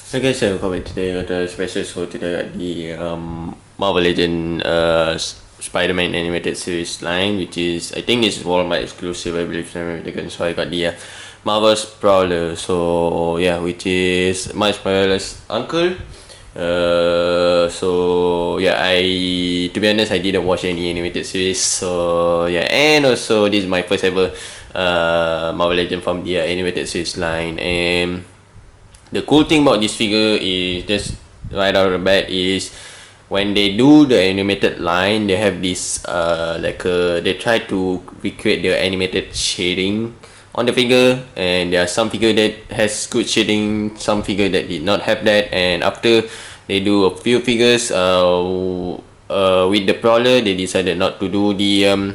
So guys, welcome back today. Got a special show today at the Marvel Legend Spider-Man animated series line, which is I think it's Walmart exclusive, I believe. So I got the Marvel's Prowler. So yeah, which is Miles Morales' uncle. So yeah, to be honest, I didn't watch any animated series. So yeah, and also this is my first ever Marvel Legend from the animated series line. And the cool thing about this figure is just right out of the bat is when they do the animated line, they have this they try to recreate the animated shading on the figure, and there are some figure that has good shading, some figure that did not have that. And after they do a few figures with the Prowler, they decided not to do the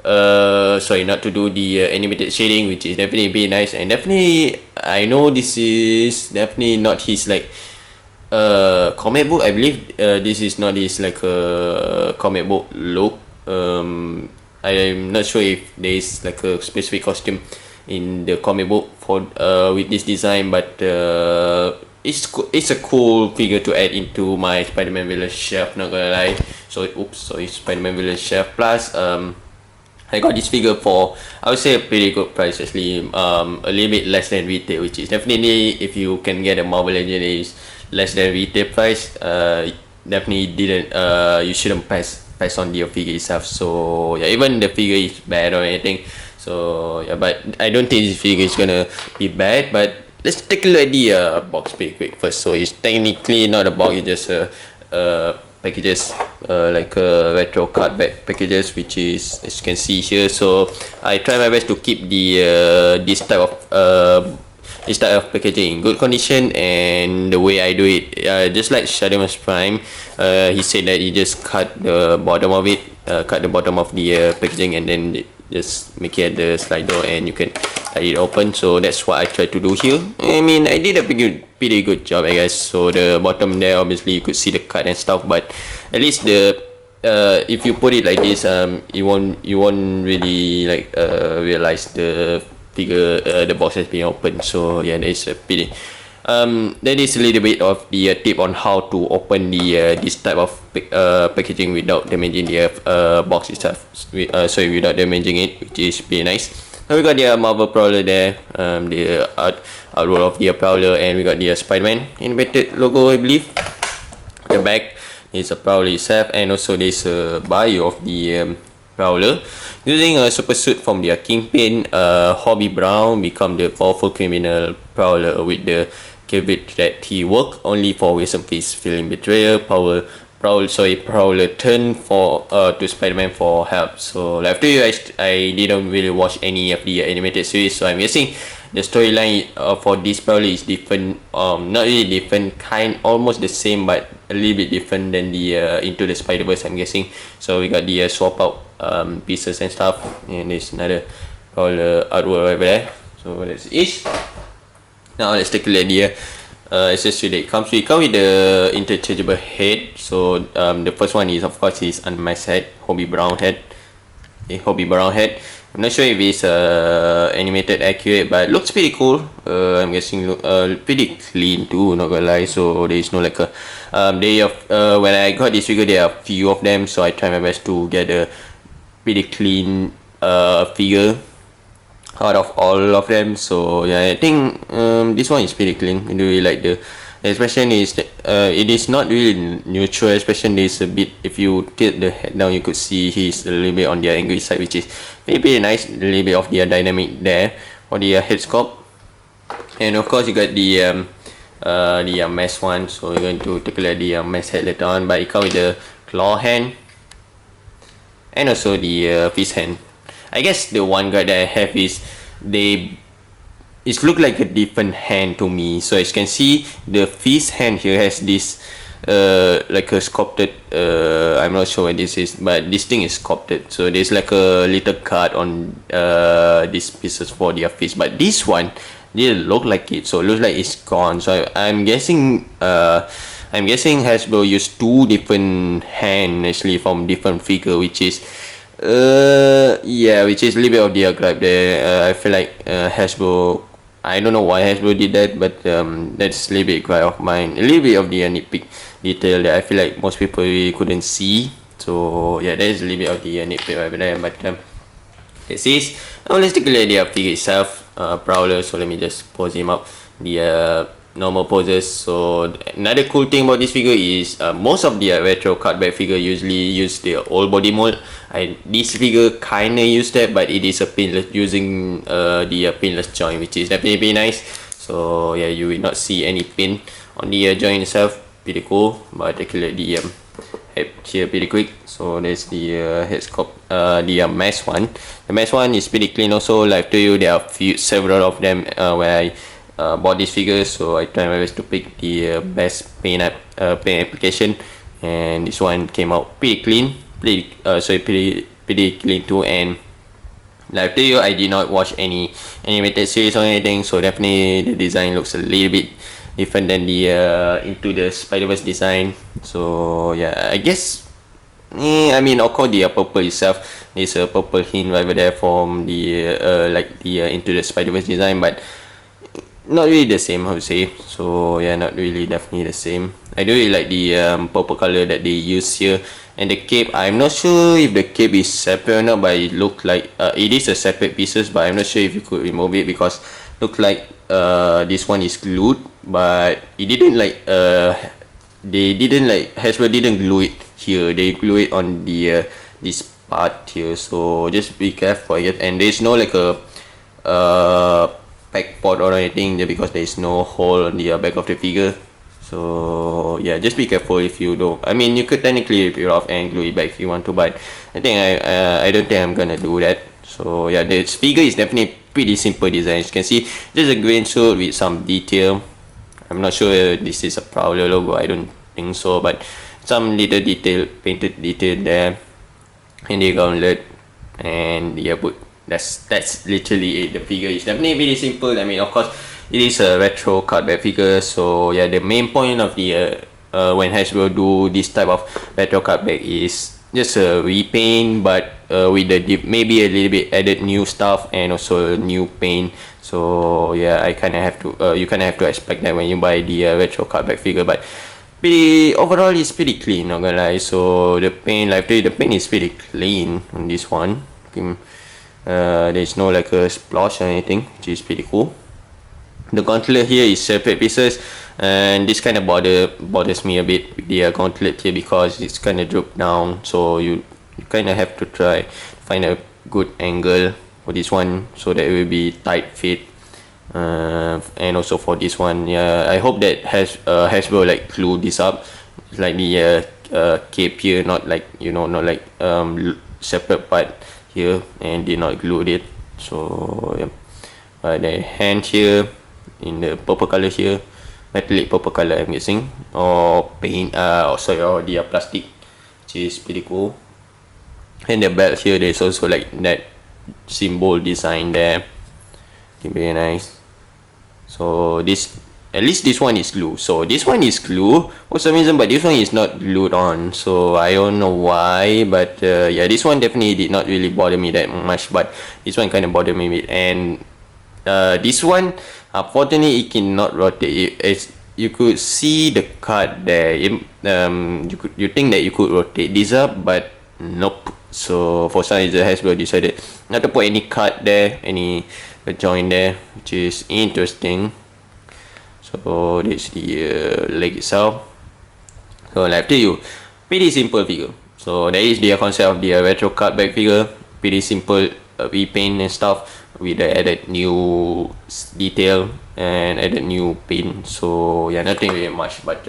not to do the animated shading, which is definitely very nice. And definitely I know this is definitely not his like comic book. I believe this is not his like comic book look. I'm not sure if there is like a specific costume in the comic book for with this design, but it's a cool figure to add into my Spider-Man villain shelf, not gonna lie. So Spider-Man villain shelf. Plus I got this figure for, I would say, a pretty good price actually. A little bit less than retail, which is definitely, if you can get a Marvel Legend is less than retail price, definitely didn't you shouldn't pass on the figure itself. So yeah, even the figure is bad or anything. So yeah, but I don't think this figure is gonna be bad. But let's take a look at the box pretty quick first. So it's technically not a box, it's just packages, like retro cardback packages, which is, as you can see here. So I try my best to keep the this type of packaging in good condition. And the way I do it, just like Shadimus Prime, he said that he just cut the bottom of it, cut the bottom of the packaging, and then just make it at the slide door and you can let it open. So that's what I try to do here. I mean, I did a pretty good job, I guess. So the bottom there, obviously you could see the cut and stuff, but at least the if you put it like this, you won't really like realize the figure, the box has been opened. So yeah, that is a pretty that is a little bit of the tip on how to open the this type of packaging without damaging the box itself. Sorry, without damaging it, which is pretty nice. Now we got the Marvel Prowler there, the artwork of the Prowler, and we got the Spider-Man animated logo, I believe. The back is a Prowler itself, and also there's a bio of the Prowler. Using a super suit from the Kingpin, Hobby Brown become the powerful criminal Prowler with the caveat that he worked only for Wilson Fisk, feeling betrayal. Prowler turned to Spider-Man for help. So like after you, I didn't really watch any of the animated series, so I'm guessing the storyline for this Prowler is different. Not really different, almost the same, but a little bit different than the Into the Spider-Verse, I'm guessing. So we got the swap out pieces and stuff, and there's another Prowler artwork over there. So that's it. Now let's take a look at the accessory that it comes with. It comes with the interchangeable head. So the first one is, of course, is unmasked head, Hobby Brown head. Hobby Brown head. I'm not sure if it's animated accurate, but it looks pretty cool. I'm guessing look pretty clean too, not gonna lie. So there is no like a when I got this figure, there are a few of them, so I try my best to get a pretty clean figure out of all of them. So yeah, I think this one is pretty clean. I do really like the expression is that, it is not really neutral expression. There's a bit, if you tilt the head down, you could see he's a little bit on the angry side, which is pretty nice. A little bit of the dynamic there for the head sculpt. And of course you got the mask one, so we're going to take a look at the mask head later on. But it comes with the claw hand and also the fist hand. I guess the one guy that I have is it look like a different hand to me. So as you can see, the fist hand here has this like a sculpted, I'm not sure what this is, but this thing is sculpted. So there's like a little cut on these pieces for their fist, but this one didn't look like it, so it looks like it's gone. So I'm guessing Hasbro used two different hands actually from different figure, which is which is a little bit of the gripe there. I feel like Hasbro I don't know why Hasbro did that, but that's a little bit quite of mine. A little bit of the nitpick detail that I feel like most people really couldn't see. So yeah, that is a little bit of the nitpick over there. But it says, now let's take a look at the figure itself, Prowler. So let me just pose him up. The normal poses. So another cool thing about this figure is most of the retro cardback figure usually use the old body mold. This figure kinda use that, but it is a pinless, using the pinless joint, which is definitely nice. So yeah, you will not see any pin on the joint itself. Pretty cool. But take a look at the head here pretty quick. So there's the head sculpt, the mesh one. The mesh one is pretty clean also. Like to you, there are several of them where I bought this figure, so I tried my best to pick the best paint application, and this one came out pretty clean, pretty clean too. And like to you, I did not watch any animated series or anything, so definitely the design looks a little bit different than the Into the Spider-Verse design. So yeah, I guess I mean, of course, the purple itself, there's a purple hint over there from the like the Into the Spider-Verse design, but not really the same, I would say. So yeah, not really definitely the same. I do really like the purple color that they use here. And the cape, I'm not sure if the cape is separate or not, but it looked like it is a separate pieces, but I'm not sure if you could remove it, because look like this one is glued, but it didn't like they didn't like Hasbro didn't glue it here. They glue it on the this part here, so just be careful. And there's no like a back pot or anything there, because there is no hole on the back of the figure. So yeah, just be careful if you don't. I mean, you could technically rip it off and glue it back if you want to, but I think I don't think I'm gonna do that. So yeah, this figure is definitely pretty simple design. As you can see, just a green suit with some detail. I'm not sure this is a Prowler logo, I don't think so, but some little detail, painted detail there, and the gauntlet, and the boot. That's literally it. The figure is definitely very simple. I mean, of course, it is a retro cardback figure, so yeah, the main point of the when Hasbro do this type of retro cardback is just a repaint, but with the maybe a little bit added new stuff and also new paint. So yeah, I kind of have to you kind of have to expect that when you buy the retro cardback figure. But overall, it's pretty clean, not gonna lie. So the paint, like the paint is pretty clean on this one. There's no like a splash or anything, which is pretty cool. The gauntlet here is separate pieces, and this kind of bothers me a bit with the gauntlet here, because it's kind of dropped down, so you kind of have to try find a good angle for this one so that it will be tight fit. And also for this one, yeah, I hope that Hasbro like glue this up, like the cape here, not like, you know, not like separate part here, and did not glue it. So yeah, the hand here in the purple color here, metallic purple color, I'm guessing, or paint, or the plastic, which is pretty cool. And the belt here, there's also like that symbol design there, very nice. So this, at least this one is glue. So this one is glue for some reason, but this one is not glued on, so I don't know why. But yeah, this one definitely did not really bother me that much, but this one kind of bothered me a bit. And this one, unfortunately, it cannot rotate. You could see the card there. You think that you could rotate this up, but nope. So for some reason, Hasbro decided not to put any card there, any joint there, which is interesting. So this is the leg itself. So like to you, pretty simple figure. So that is the concept of the retro cardback figure. Pretty simple repaint and stuff, with the added new detail and added new paint. So yeah, nothing really much, but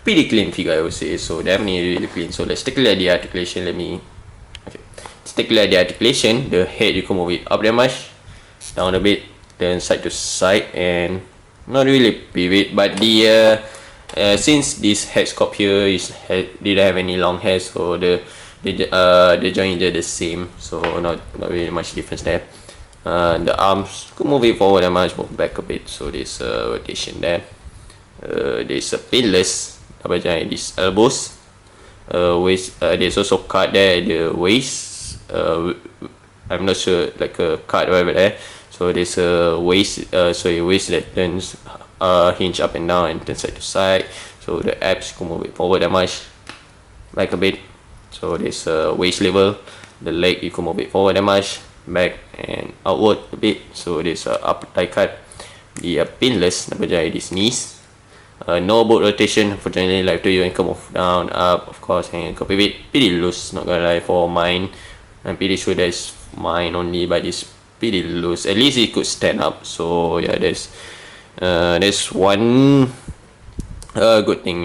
pretty clean figure, I would say. So definitely really clean. So let's take a look at the articulation. Let's take a look at the articulation. The head, you can move it up that much, down a bit, then side to side, and not really pivot. But the since this head sculpt here didn't have any long hair, so the joint is the same, so not really much difference there. The arms, could move it forward and much, move back a bit, so there's a rotation there. There's a pinless double joint, these elbows. Waist, there's also card there at the waist. I'm not sure, like a card over there. So there's a waist, waist that turns hinge up and down and turn side to side. So the abs can move it forward that much, like a bit. So there's a waist level. The leg you can move it forward that much, back and outward a bit. So there's a up thigh cut. The pinless dapat jahit these knees. No boat rotation, unfortunately, like to you, ankle move down, up, of course, and ankle pivot. Pretty loose, not gonna lie, for mine. I'm pretty sure that's mine only, but it's pretty loose. At least it could stand up. So yeah, there's one good thing.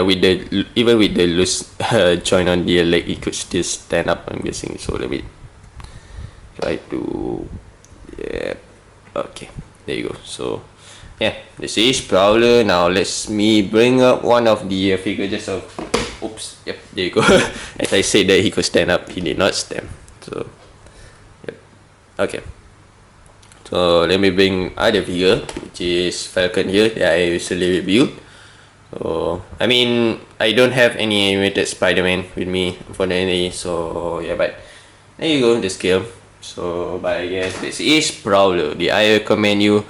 With the even with the loose joint on the leg, it could still stand up. I'm guessing. So let me try to, yeah, okay, there you go. So yeah, this is Prowler. Now let's me bring up one of the figure just so, oops, yep, there you go. As I said that he could stand up, he did not stand. So yep, okay. So let me bring other figure, which is Falcon here that I recently reviewed. So I mean, I don't have any animated Spider-Man with me unfortunately. So yeah, but there you go, the scale. So but I guess this is Prowler. I recommend you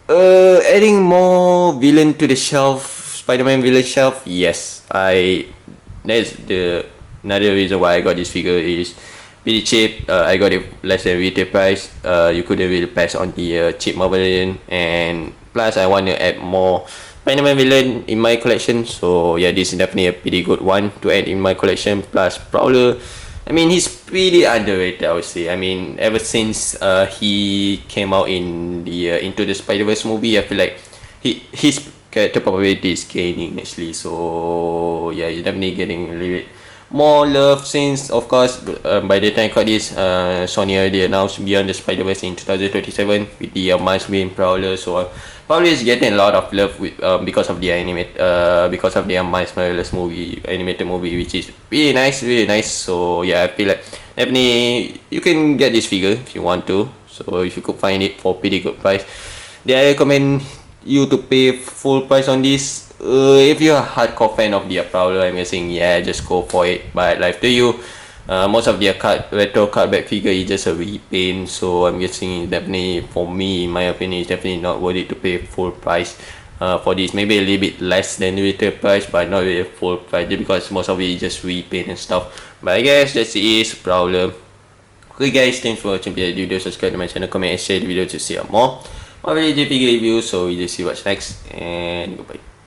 adding more villain to the shelf, Spider-Man villain shelf. Yes, that's the another reason why I got this figure is pretty cheap. I got it less than retail price. You couldn't really pass on the cheap Marvel villain, and plus I want to add more Spider-Man villain in my collection. So yeah, this is definitely a pretty good one to add in my collection. Plus Prowler, I mean, he's pretty underrated, I would say. I mean, ever since he came out in the Into the Spider-Verse movie, I feel like his character popularity is gaining actually. So yeah, he's definitely getting a little bit more love since, of course, by the time I got this, Sony already announced Beyond the Spider-Verse in 2027 with the Miles being Prowler. So Prowler is getting a lot of love with because of the because of the Miles Morales movie, animated movie, which is really nice, really nice. So yeah, I feel like definitely you can get this figure if you want to. So if you could find it for pretty good price, then I recommend you to pay full price on this. If you're a hardcore fan of the Prowler, I'm guessing, yeah, just go for it. But like to you, most of the retro cardback figure is just a repaint. So I'm guessing definitely, for me, in my opinion, it's definitely not worth it to pay full price for this. Maybe a little bit less than the retail price, but not really full price, just because most of it is just repaint and stuff. But I guess that is Prowler. Okay guys, thanks for watching the video. Subscribe to my channel, comment and share the video to see more Marvel Legends figure reviews. So we just see what's next, and goodbye.